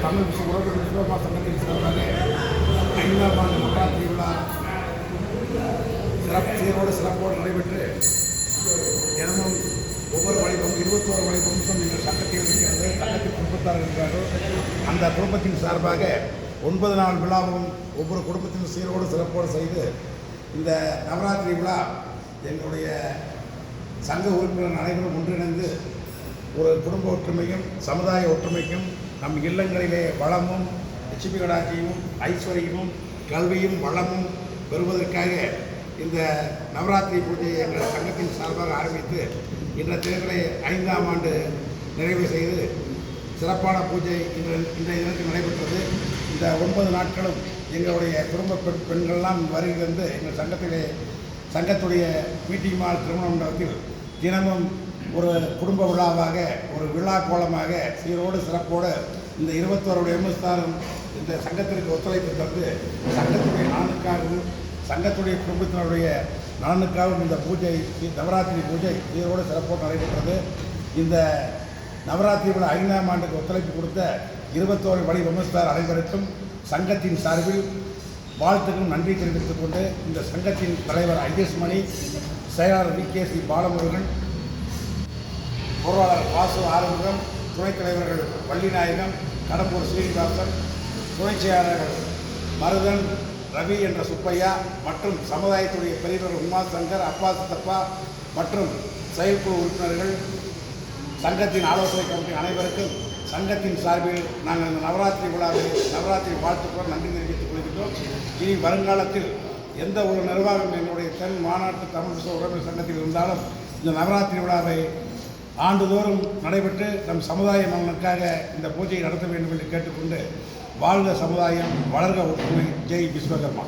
தமிழ் விஸ்வகர்மா சங்கத்தின் சார்பாக 5ஆம் ஆண்டு நவராத்திரி விழா சிறப்போடு நடைபெற்று தினமும் ஒவ்வொரு வழிபம் 21 வழிபம்சம் எங்கள் சங்கத்தில் இருக்கிறது. சங்கத்தில் குடும்பத்தார் இருக்கிறார்கள். அந்த குடும்பத்தின் சார்பாக 9 நாள் விழாவும் ஒவ்வொரு குடும்பத்திலும் சீரோடு சிறப்போடு செய்து இந்த நவராத்திரி விழா எங்களுடைய சங்க உறுப்பினர் அனைவரும் ஒன்றிணைந்து ஒரு குடும்ப ஒற்றுமையும் சமுதாய ஒற்றுமைக்கும் நம் இல்லங்களிலே வளமும் லட்சுமி கடாட்சியும் ஐஸ்வர்யமும் கல்வியும் வளமும் பெறுவதற்காக இந்த நவராத்திரி பூஜையை எங்கள் சங்கத்தின் சார்பாக ஆரம்பித்து இன்றைய தேர்தலை 5ஆம் ஆண்டு நிறைவு செய்து சிறப்பான பூஜை இன்றைய தினத்தில் நடைபெற்றது. இந்த 9 நாட்களும் எங்களுடைய குடும்ப பெண்கள்லாம் வருகை வந்து எங்கள் சங்கத்துடைய மீட்டிங் மால் திருமண மண்டபத்தில் தினமும் ஒரு குடும்ப விழாவாக ஒரு விழா கோலமாக சீரோடு சிறப்போடு இந்த 21 எம்எஸ்தாரும் இந்த சங்கத்திற்கு ஒத்துழைப்பு தந்து சங்கத்துடைய நலனுக்காகவும் சங்கத்துடைய குடும்பத்தினருடைய நலனுக்காகவும் இந்த பூஜை நவராத்திரி பூஜை சீரோடு சிறப்போடு நடைபெற்றது. இந்த நவராத்திரி விழா 5ஆம் ஆண்டுக்கு ஒத்துழைப்பு கொடுத்த 21 வழி எம்எஸ்தார் அனைவருக்கும் சங்கத்தின் சார்பில் வாழ்த்துக்களும் நன்றி தெரிவித்துக் கொண்டு இந்த சங்கத்தின் தலைவர் ஐஎஸ் மணி, செயலாளர் விகேசி பாலமுருகன், பொருளாளர் வாசு ஆறுமுகம், துணைத் தலைவர்கள் வள்ளிநாயகம், கடம்பூர் ஸ்ரீனிவாசன், துணைச் செயலாளர்கள் மருதன், ரவி என்ற சுப்பையா மற்றும் சமுதாயத்துடைய பெரியவர் உமா சங்கர், அப்பாஸ் தப்பா மற்றும் செயற்குழு உறுப்பினர்கள், சங்கத்தின் ஆலோசனை கமிட்டி அனைவருக்கும் சங்கத்தின் சார்பில் நாங்கள் இந்த நவராத்திரி விழாவில் நவராத்திரி வாழ்த்துக்கள் நன்றி தெரிவித்துக் கொள்கிறோம். இனி வருங்காலத்தில் எந்த ஒரு நிர்வாகம் எங்களுடைய தென் மாநாட்டு தமிழ் விஸ்வ உறவினர் சங்கத்தில் இருந்தாலும் இந்த நவராத்திரி விழாவை ஆண்டுதோறும் நடைபெற்று நம் சமுதாய நலனுக்காக இந்த பூஜையை நடத்த வேண்டும் என்று கேட்டுக்கொண்டு வாழ்க சமுதாயம், வளர்க ஒற்றுமை, ஜெய் விஸ்வகர்மா.